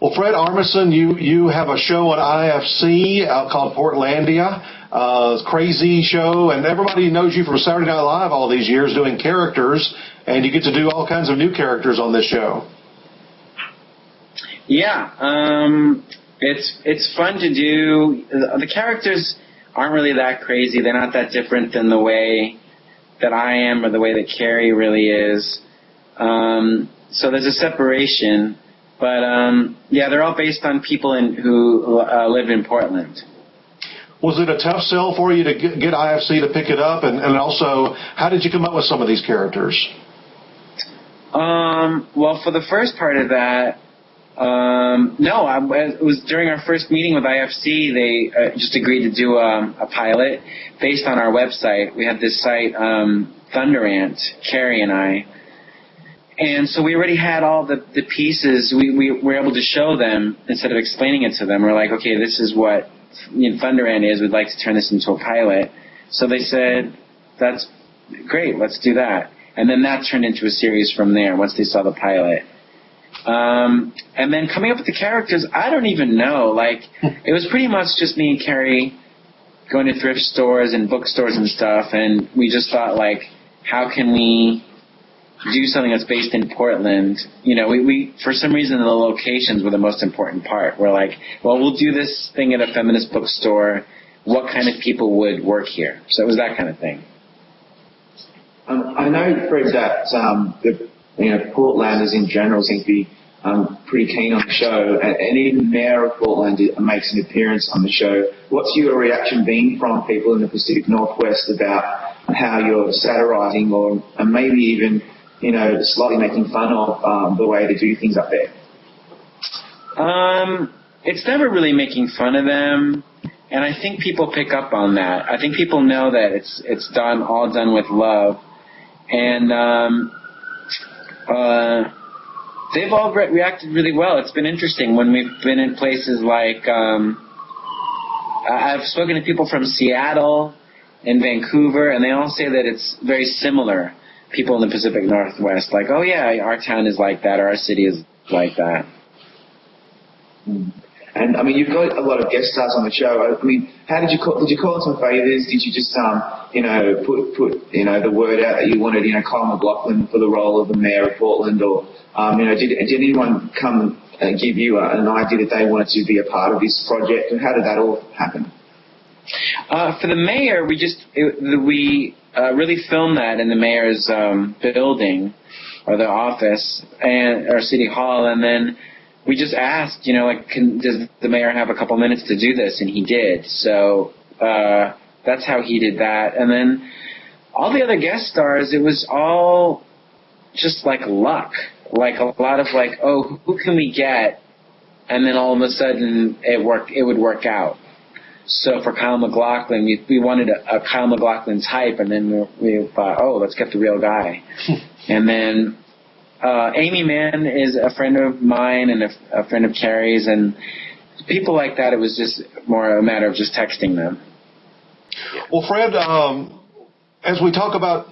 Well, Fred Armisen, you have a show on IFC called Portlandia. Crazy show, and everybody knows you from Saturday Night Live all these years doing characters, and you get to do all kinds of new characters on this show. Yeah, it's fun to do. The characters aren't really that crazy. They're not that different than the way that I am or the way that Carrie really is. So there's a separation, but yeah, they're all based on people who live in Portland. Was it a tough sell for you to get IFC to pick it up? And also, how did you come up with some of these characters? Well, for the first part of that, no, it was during our first meeting with IFC, they just agreed to do a pilot based on our website. We had this site, Thunderant, Carrie and I. And so we already had all the pieces. We were able to show them instead of explaining it to them. We're like, okay, this is what Thunderant is. We'd like to turn this into a pilot. So they said, that's great, let's do that. And then that turned into a series from there once they saw the pilot. And then coming up with the characters, I don't even know. Like, it was pretty much just me and Carrie going to thrift stores and bookstores and stuff, and we just thought, like, how can we do something that's based in Portland? You know, we for some reason the locations were the most important part. We're like, well, we'll do this thing at a feminist bookstore. What kind of people would work here? So it was that kind of thing. I know, Fred, that Portlanders in general seem to be pretty keen on the show, and even the mayor of Portland makes an appearance on the show. What's your reaction been from people in the Pacific Northwest about how you're satirizing or maybe even, slightly making fun of the way they do things up there? It's never really making fun of them, and I think people pick up on that. I think people know that it's all done with love, and they've all reacted really well. It's been interesting when we've been in places like I've spoken to people from Seattle and Vancouver, and they all say that it's very similar. People in the Pacific Northwest, like, oh yeah, our town is like that, or our city is like that. And I mean, you've got a lot of guest stars on the show. I mean, how did you call in some favors? Did you just put the word out that you wanted Kyle MacLachlan for the role of the mayor of Portland, or did anyone come and give you an idea that they wanted to be a part of this project, and how did that all happen? For the mayor, we really filmed that in the mayor's building, or the office, or city hall, and then we just asked, does the mayor have a couple minutes to do this? And he did. So that's how he did that. And then all the other guest stars, it was all just like luck. Like a lot of like, oh, who can we get? And then all of a sudden it would work out. So for Kyle MacLachlan, we wanted a Kyle MacLachlan type, and then we thought, oh, let's get the real guy. And then Amy Mann is a friend of mine and a friend of Carrie's, and people like that, it was just more a matter of just texting them. Well, Fred, as we talk about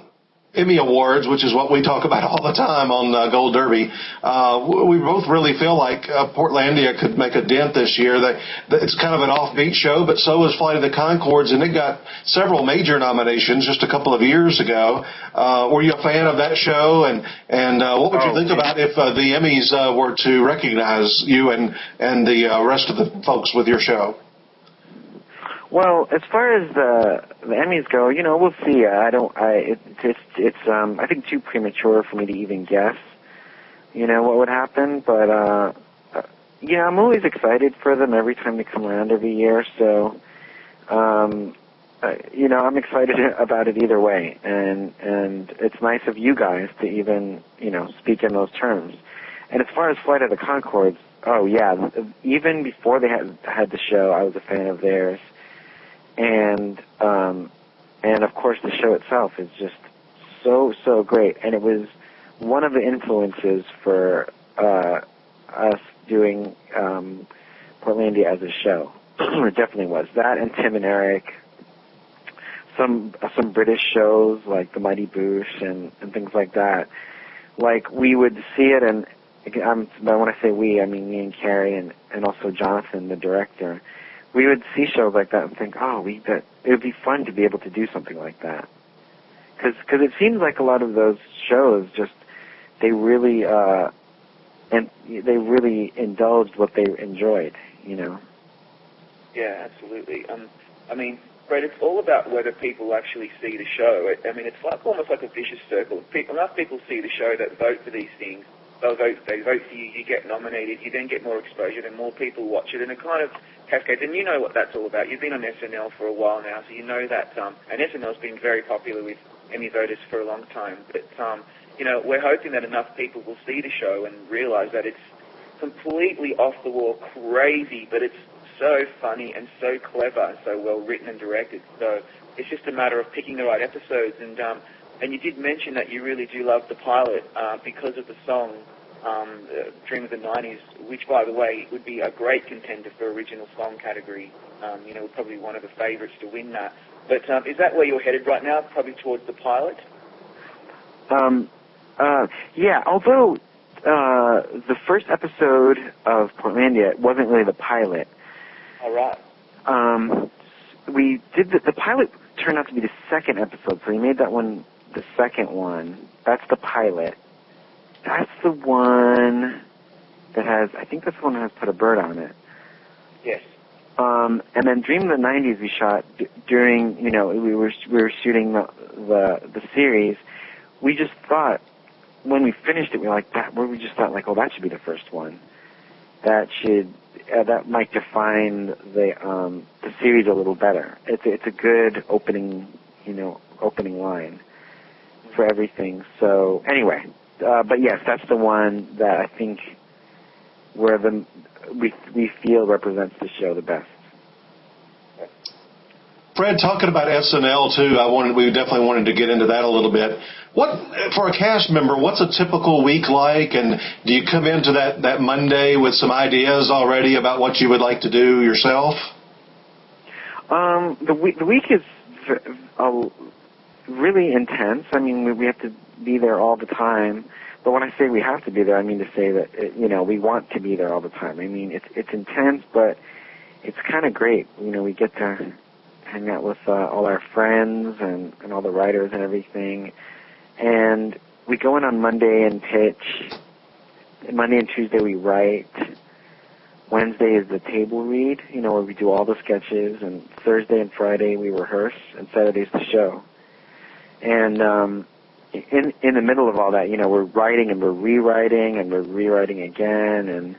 Emmy Awards, which is what we talk about all the time on Gold Derby, we both really feel like Portlandia could make a dent this year. It's kind of an offbeat show, but so is Flight of the Conchords, and it got several major nominations just a couple of years ago. Were you a fan of that show? And what would you think about if the Emmys were to recognize you and the rest of the folks with your show? Well, as far as the Emmys go, we'll see. It's I think too premature for me to even guess, what would happen. But I'm always excited for them every time they come around every year. So, I'm excited about it either way. And it's nice of you guys to even speak in those terms. And as far as Flight of the Conchords, oh yeah, even before they had the show, I was a fan of theirs. And of course the show itself is just so great, and it was one of the influences for us doing Portlandia as a show. It definitely was that, and Tim and Eric, some British shows like The Mighty Boosh and things like that. Like, we would see it, and but when I say we, I mean me and Carrie and also Jonathan, the director. We would see shows like that and think, it would be fun to be able to do something like that. Because it seems like a lot of those shows they really indulged what they enjoyed, you know. Yeah, absolutely. I mean, Brett, it's all about whether people actually see the show. It's almost like a vicious circle. Enough people see the show that vote for these things. They vote for you, you get nominated, you then get more exposure, then more people watch it, and it kind of cascades. And you know what that's all about. You've been on SNL for a while now, so you know that, and SNL's been very popular with Emmy voters for a long time. But, we're hoping that enough people will see the show and realize that it's completely off-the-wall crazy, but it's so funny and so clever and so well written and directed. So it's just a matter of picking the right episodes. And you did mention that you really do love the pilot because of the song Dream of the 90s, which, by the way, would be a great contender for original song category. Probably one of the favorites to win that. But is that where you're headed right now, probably towards the pilot? Yeah, although the first episode of Portlandia wasn't really the pilot. All right. We did the pilot turned out to be the second episode, so we made that one the second one. That's the pilot. That's the one that has, I think that's the one that has Put a Bird on it. Yes. And then Dream of the 90s we shot during, we were shooting the series. We just thought, when we finished it, we just thought, that should be the first one. That might define the series a little better. It's a good opening line for everything. So anyway, but yes, that's the one that I think where we feel represents the show the best. Fred, talking about SNL too, we definitely wanted to get into that a little bit. For a cast member, what's a typical week like, and do you come into that Monday with some ideas already about what you would like to do yourself? The week is really intense. I mean, we have to be there all the time. But when I say we have to be there, I mean to say that we want to be there all the time. I mean, it's intense, but it's kind of great. We get to hang out with all our friends and all the writers and everything. And we go in on Monday and pitch. Monday and Tuesday we write. Wednesday is the table read, where we do all the sketches. And Thursday and Friday we rehearse, and Saturday's the show. And in the middle of all that, we're writing and we're rewriting and we're rewriting again and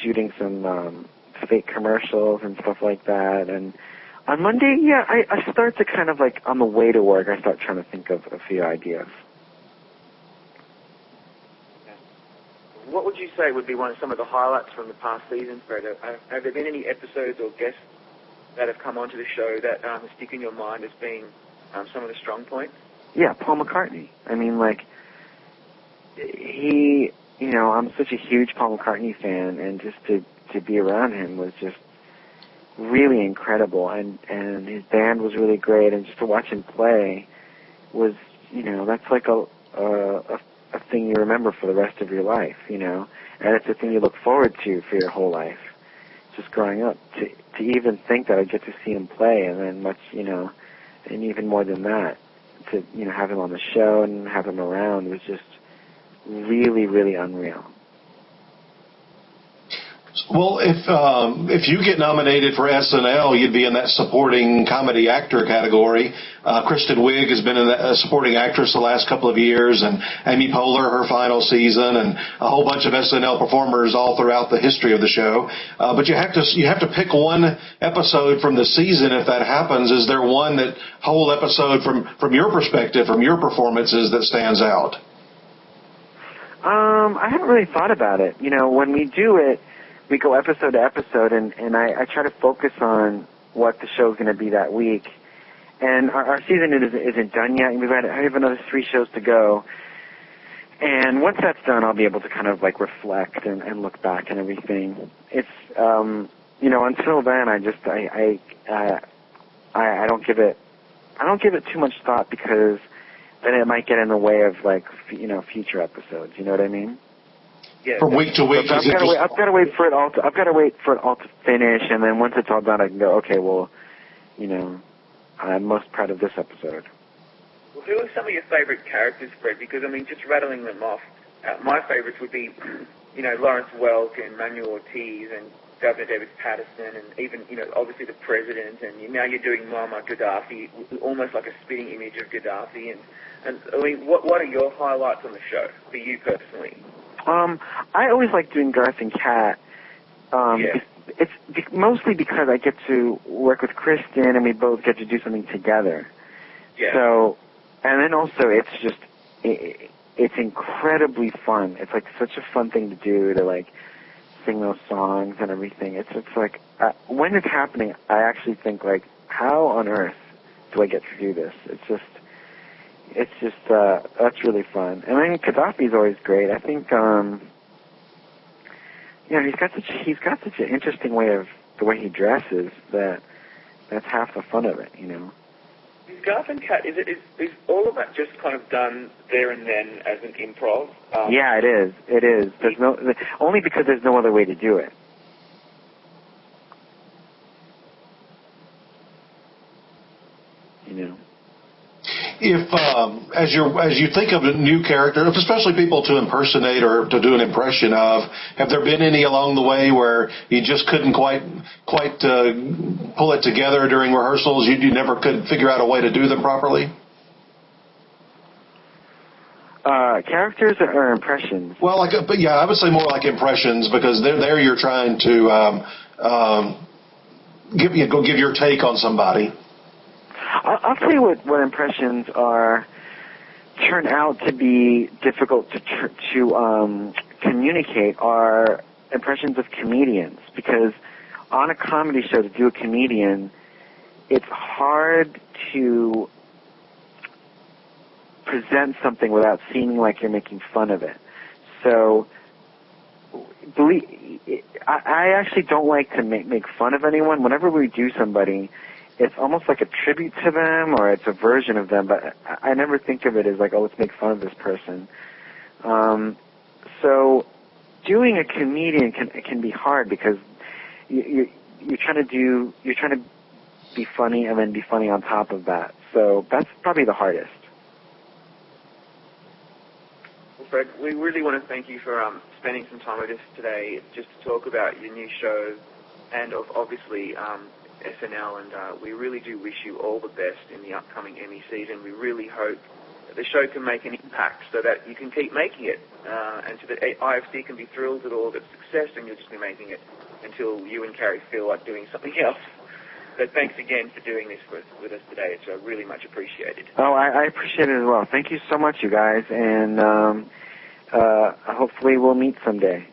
shooting some fake commercials and stuff like that. And on Monday, I start to kind of on the way to work, I start trying to think of a few ideas. What would you say would be some of the highlights from the past season, Fred? Have there been any episodes or guests that have come onto the show that stick in your mind as being some of the strong points? Yeah, Paul McCartney. I mean, he, I'm such a huge Paul McCartney fan, and just to be around him was just really incredible, and his band was really great, and just to watch him play was, that's like a thing you remember for the rest of your life, and it's a thing you look forward to for your whole life, just growing up, to even think that I'd get to see him play, and then and even more than that, to, have him on the show and have him around was just really, really unreal. Well, if you get nominated for SNL, you'd be in that supporting comedy actor category. Kristen Wiig has been a supporting actress the last couple of years, and Amy Poehler her final season, and a whole bunch of SNL performers all throughout the history of the show. But you have to pick one episode from the season. If that happens, is there one whole episode from your perspective, from your performances, that stands out? I haven't really thought about it. When we do it, we go episode to episode, and I try to focus on what the show's going to be that week. And our season isn't done yet. I have another 3 shows to go. And once that's done, I'll be able to kind of reflect and look back and everything. It's until then, I don't give it too much thought, because then it might get in the way of future episodes. You know what I mean? Yeah. From week to week? So I've got to wait for it all. I've got to wait for it all to finish, and then once it's all done, I can go. Okay, well, you know, I'm most proud of this episode. Well, who are some of your favourite characters, Fred? Because, I mean, just rattling them off, my favourites would be, you know, Lawrence Welk and Manuel Ortiz and Governor David Patterson and even, you know, obviously the president. And now you're doing Muammar Gaddafi, almost like a spitting image of Gaddafi. And I mean, what are your highlights on the show for you personally? I always like doing Garth and Kat. It's mostly because I get to work with Kristen and we both get to do something together. Yeah. So, and then also it's just, it's incredibly fun. It's like such a fun thing to do, to like sing those songs and everything. It's like, when it's happening, I actually think like, how on earth do I get to do this? It's just, that's really fun. And I mean, Gaddafi's always great. I think, you know, he's got such an interesting way of the way he dresses that's half the fun of it, you know. Is Garth and Kat, is all of that just kind of done there and then as an improv? Yeah, it is. It is. Only because there's no other way to do it. You know. If as you think of a new character, especially people to impersonate or to do an impression of, have there been any along the way where you just couldn't quite pull it together during rehearsals? You never could figure out a way to do them properly? Characters or impressions? Well, but yeah, I would say more like impressions, because there you're trying to give your take on somebody. I'll tell you what impressions turn out to be difficult to communicate are impressions of comedians, because on a comedy show to do a comedian, it's hard to present something without seeming like you're making fun of it. So, I actually don't like to make fun of anyone. Whenever we do somebody, it's almost like a tribute to them, or it's a version of them, but I never think of it as like, oh, let's make fun of this person. So doing a comedian can be hard, because you're trying to be funny and then be funny on top of that. So that's probably the hardest. Well, Fred, we really want to thank you for spending some time with us today just to talk about your new show and obviously SNL, and we really do wish you all the best in the upcoming Emmy season. We really hope that the show can make an impact so that you can keep making it, and so that IFC can be thrilled at all of its success, and you'll just be making it until you and Carrie feel like doing something else. So thanks again for doing this with us today. It's really much appreciated. Oh, I appreciate it as well. Thank you so much, you guys, and hopefully we'll meet someday.